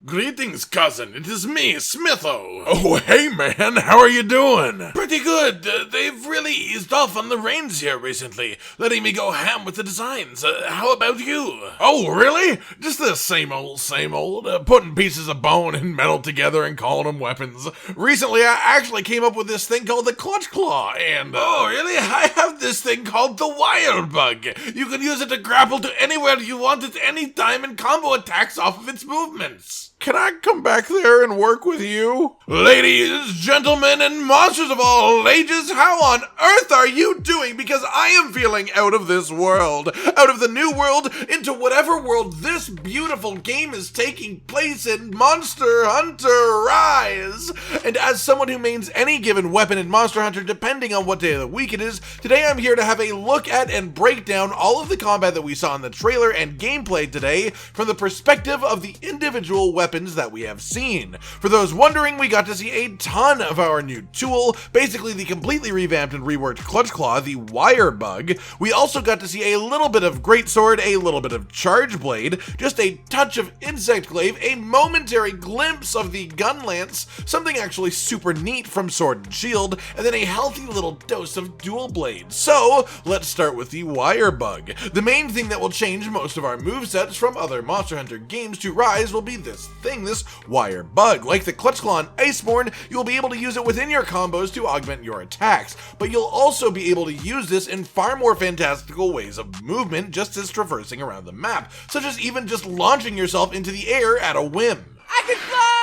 Greetings, cousin. It is me, Smitho. Oh, hey, man. How are you doing? Pretty good. They've really eased off on the reins here recently, letting me go ham with the designs. How about you? Oh, really? Just the same old, putting pieces of bone and metal together and calling them weapons. Recently, I actually came up with this thing called the Clutch Claw, and... Oh, really? I have this thing called the Wirebug. You can use it to grapple to anywhere you want at any time and combo attacks off of its movements. Can I come back there and work with you? Ladies, gentlemen, and monsters of all ages, how on earth are you doing? Because I am feeling out of this world, out of the new world, into whatever world this beautiful game is taking place in, Monster Hunter Rise. And as someone who mains any given weapon in Monster Hunter, depending on what day of the week it is, today I'm here to have a look at and break down all of the combat that we saw in the trailer and gameplay today from the perspective of the individual weapons that we have seen. For those wondering, we got to see a ton of our new tool, basically the completely revamped and reworked Clutch Claw, the Wirebug. We also got to see a little bit of Greatsword, a little bit of Charge Blade, just a touch of Insect Glaive, a momentary glimpse of the Gun Lance, something actually super neat from Sword and Shield, and then a healthy little dose of Dual Blade. So, let's start with the Wirebug. The main thing that will change most of our movesets from other Monster Hunter games to Rise will be this Wirebug. Like the Clutch Claw and Iceborne, you'll be able to use it within your combos to augment your attacks, but you'll also be able to use this in far more fantastical ways of movement, just as traversing around the map, such as even just launching yourself into the air at a whim. I can fly!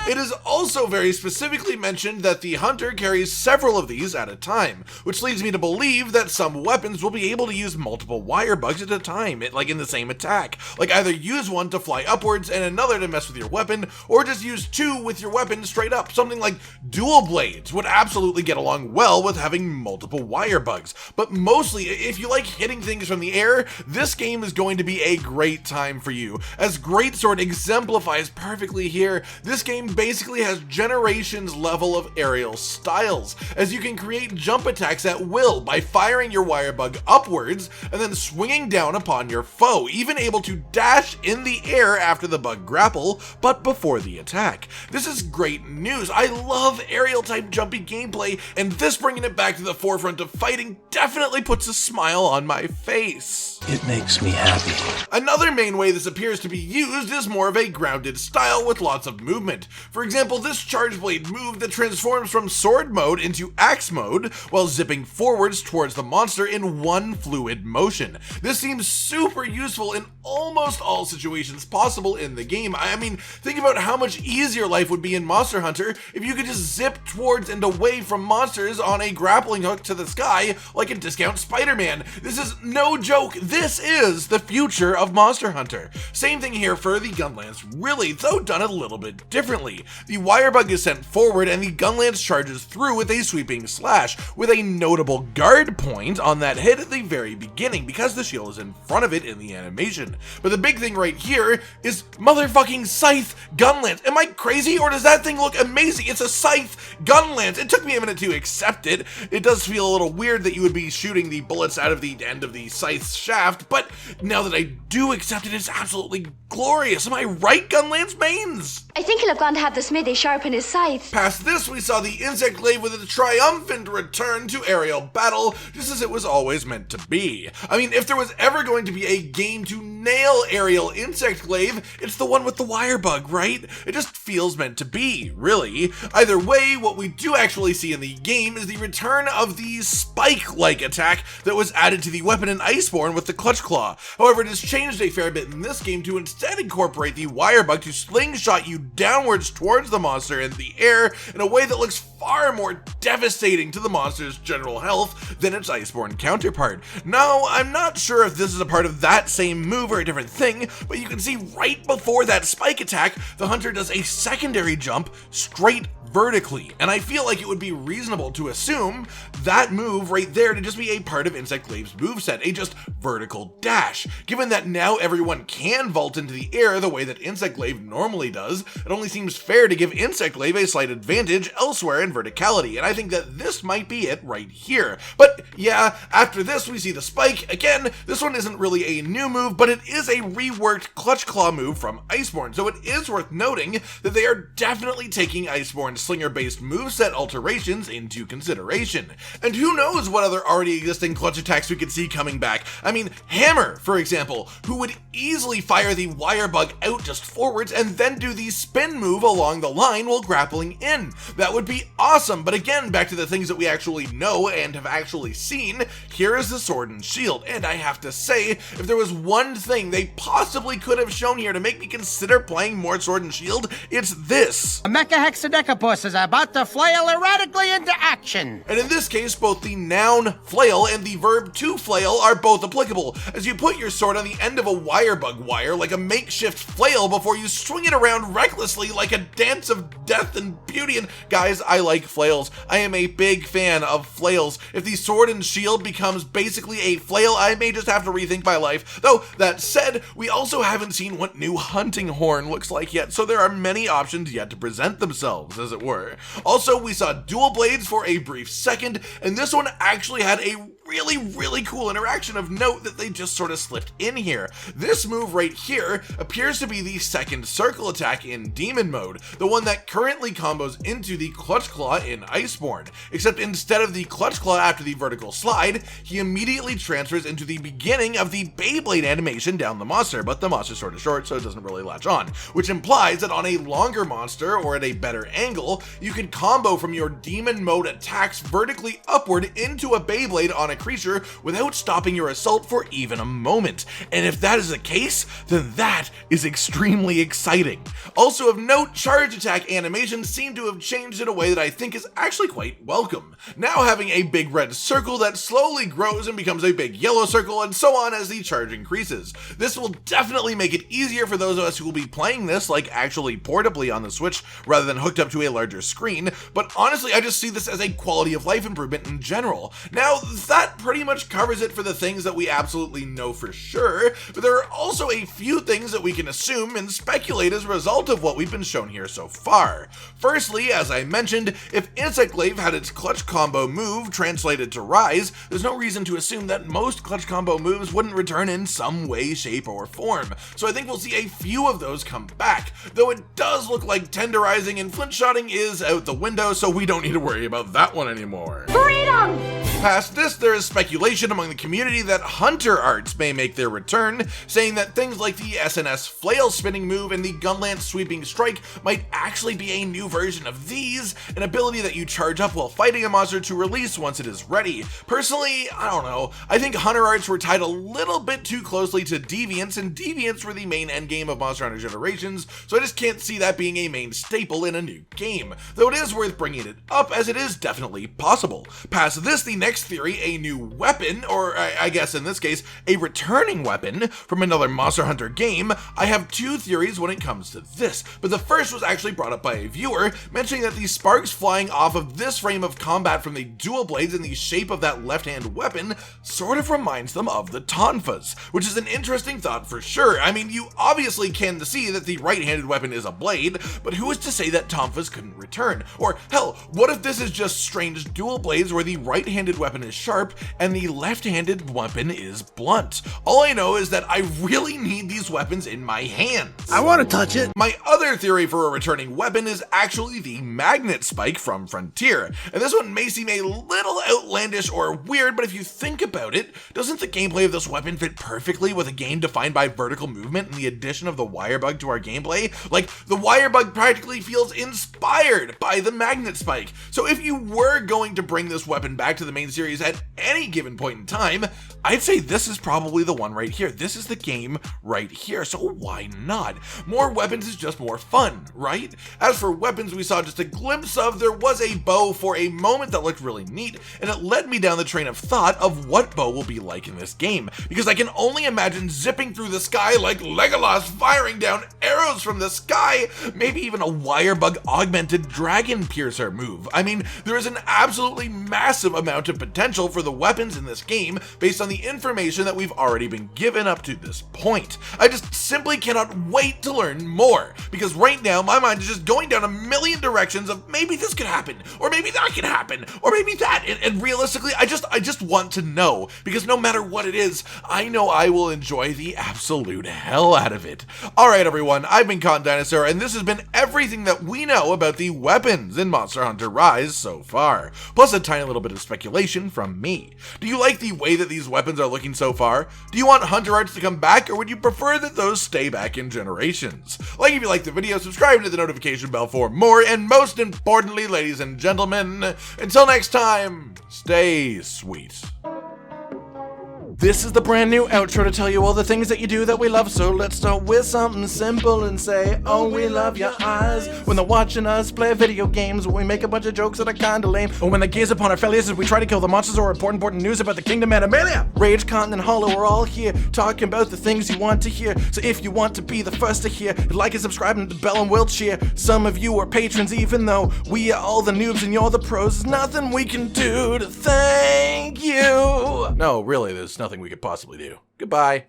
It is also very specifically mentioned that the hunter carries several of these at a time, which leads me to believe that some weapons will be able to use multiple Wirebugs at a time, like in the same attack. Like either use one to fly upwards and another to mess with your weapon, or just use two with your weapon straight up. Something like Dual Blades would absolutely get along well with having multiple Wirebugs. But mostly, if you like hitting things from the air, this game is going to be a great time for you. As Greatsword exemplifies perfectly here, this game basically has generations level of aerial styles, as you can create jump attacks at will by firing your Wirebug upwards and then swinging down upon your foe, even able to dash in the air after the bug grapple, but before the attack. This is great news. I love aerial type jumpy gameplay, and this bringing it back to the forefront of fighting definitely puts a smile on my face. It makes me happy. Another main way this appears to be used is more of a grounded style with lots of movement. For example, this Charge Blade move that transforms from sword mode into axe mode while zipping forwards towards the monster in one fluid motion. This seems super useful in almost all situations possible in the game. I mean, think about how much easier life would be in Monster Hunter if you could just zip towards and away from monsters on a grappling hook to the sky like in Discount Spider-Man. This is no joke. This is the future of Monster Hunter. Same thing here for the Gun Lance, really, though done a little bit differently. The Wirebug is sent forward and the Gun Lance charges through with a sweeping slash, with a notable guard point on that hit at the very beginning because the shield is in front of it in the animation. But the big thing right here is motherfucking Scythe Gun Lance. Am I crazy, or does that thing look amazing? It's a Scythe Gun Lance. It took me a minute to accept it. It does feel a little weird that you would be shooting the bullets out of the end of the Scythe's shaft, but now that I do accept it, it's absolutely glorious. Am I right, Gun Lance mains? I think he'll have gone to have the smithy sharpen his scythe. Past this, we saw the Insect Glaive with a triumphant return to aerial battle, just as it was always meant to be. I mean, if there was ever going to be a game to nail aerial Insect Glaive, it's the one with the Wirebug, right? It just feels meant to be, really. Either way, what we do actually see in the game is the return of the spike-like attack that was added to the weapon in Iceborne with the Clutch Claw. However, it has changed a fair bit in this game to instead incorporate the Wirebug to slingshot you downwards towards the monster in the air in a way that looks far more devastating to the monster's general health than its Iceborne counterpart. Now, I'm not sure if this is a part of that same move or a different thing, but you can see right before that spike attack, the hunter does a secondary jump straight vertically, and I feel like it would be reasonable to assume that move right there to just be a part of Insectglave's moveset, a just vertical dash. Given that now everyone can vault into the air the way that Insectglave normally does, it only seems fair to give Insectglave a slight advantage elsewhere in verticality, and I think that this might be it right here. But yeah, after this we see the spike. Again, this one isn't really a new move, but it is a reworked Clutch Claw move from Iceborne, so it is worth noting that they are definitely taking Iceborne's slinger-based moveset alterations into consideration. And who knows what other already existing clutch attacks we could see coming back. I mean, Hammer, for example, who would easily fire the Wirebug out just forwards and then do the spin move along the line while grappling in. That would be awesome, but again, back to the things that we actually know and have actually seen, here is the Sword and Shield, and I have to say, if there was one thing they possibly could have shown here to make me consider playing more Sword and Shield, it's this. A Mecha Hexadecapus is about to flail erratically into action. And in this case, both the noun flail and the verb to flail are both applicable, as you put your sword on the end of a Wirebug wire like a makeshift flail before you swing it around recklessly like a dance of death and beauty. And guys, I like flails. I am a big fan of flails. If the Sword and Shield becomes basically a flail, I may just have to rethink my life. Though, that said, we also haven't seen what new Hunting Horn looks like yet, so there are many options yet to present themselves, as it were. Also, we saw dual blades for a brief second, and this one actually had a really cool interaction of note that they just sort of slipped in here. This move right here appears to be the second circle attack in Demon Mode, the one that currently combos into the Clutch Claw in Iceborne, except instead of the Clutch Claw after the vertical slide, he immediately transfers into the beginning of the Beyblade animation down the monster, but the monster's sort of short, so it doesn't really latch on, which implies that on a longer monster or at a better angle, you could combo from your Demon Mode attacks vertically upward into a Beyblade on a creature without stopping your assault for even a moment. And if that is the case, then that is extremely exciting. Also of note, charge attack animations seem to have changed in a way that I think is actually quite welcome. Now having a big red circle that slowly grows and becomes a big yellow circle, and so on as the charge increases. This will definitely make it easier for those of us who will be playing this like actually portably on the Switch rather than hooked up to a larger screen, but honestly I just see this as a quality of life improvement in general. Now that pretty much covers it for the things that we absolutely know for sure, but there are also a few things that we can assume and speculate as a result of what we've been shown here so far. Firstly, as I mentioned, if Insectglave had its clutch combo move translated to Rise, there's no reason to assume that most clutch combo moves wouldn't return in some way, shape, or form, so I think we'll see a few of those come back, though it does look like tenderizing and flint-shotting is out the window, so we don't need to worry about that one anymore. Freedom! Past this, there is speculation among the community that Hunter arts may make their return, saying that things like the SNS flail spinning move and the Gunlance sweeping strike might actually be a new version of these, an ability that you charge up while fighting a monster to release once it is ready. Personally, I don't know, I think Hunter arts were tied a little bit too closely to Deviants, and Deviants were the main endgame of Monster Hunter Generations, so I just can't see that being a main staple in a new game, though it is worth bringing it up as it is definitely possible. Past this, the next theory, a new weapon, or I guess in this case, a returning weapon from another Monster Hunter game. I have two theories when it comes to this, but the first was actually brought up by a viewer, mentioning that the sparks flying off of this frame of combat from the dual blades in the shape of that left-hand weapon sort of reminds them of the Tonfas, which is an interesting thought for sure. I mean, you obviously can see that the right-handed weapon is a blade, but who is to say that Tonfas couldn't return? Or hell, what if this is just strange dual blades where the right-handed weapon is sharp and the left-handed weapon is blunt? All I know is that I really need these weapons in my hands. I want to touch it. My other theory for a returning weapon is actually the magnet spike from Frontier, and this one may seem a little outlandish or weird, but if you think about it, doesn't the gameplay of this weapon fit perfectly with a game defined by vertical movement and the addition of the Wirebug to our gameplay? Like, the Wirebug practically feels inspired by the magnet spike, so if you were going to bring this weapon back to the main series at any given point in time, I'd say this is probably the one right here. This is the game right here, so why not? More weapons is just more fun, right? As for weapons, we saw just a glimpse of. There was a bow for a moment that looked really neat, and it led me down the train of thought of what bow will be like in this game, because I can only imagine zipping through the sky like Legolas, firing down arrows from the sky, maybe even a Wirebug augmented dragon piercer move. I mean, there is an absolutely massive amount of potential for the weapons in this game based on the information that we've already been given up to this point. I just simply cannot wait to learn more, because right now my mind is just going down a million directions of maybe this could happen, or maybe that could happen, or maybe that, and realistically, I just want to know, because no matter what it is, I know I will enjoy the absolute hell out of it. Alright everyone, I've been Cotton Dinosaur, and this has been everything that we know about the weapons in Monster Hunter Rise so far, plus a tiny little bit of speculation from me. Do you like the way that these weapons are looking so far? Do you want Hunter Arts to come back, or would you prefer that those stay back in generations? Like if you like the video, subscribe to the notification bell for more, and most importantly, ladies and gentlemen, until next time, stay sweet. This is the brand new outro to tell you all the things that you do that we love, so let's start with something simple and say, oh, we love your eyes. When they're watching us play video games, when we make a bunch of jokes that are kinda lame, or when they gaze upon our failures as we try to kill the monsters, or important news about the Kingdom Animalia. Rage, Continent, Hollow, we're all here, talking about the things you want to hear, so if you want to be the first to hear, like and subscribe and the bell and we'll cheer. Some of you are patrons, even though we are all the noobs and you're the pros, there's nothing we can do to thank you. No, really, there's nothing we could possibly do. Goodbye.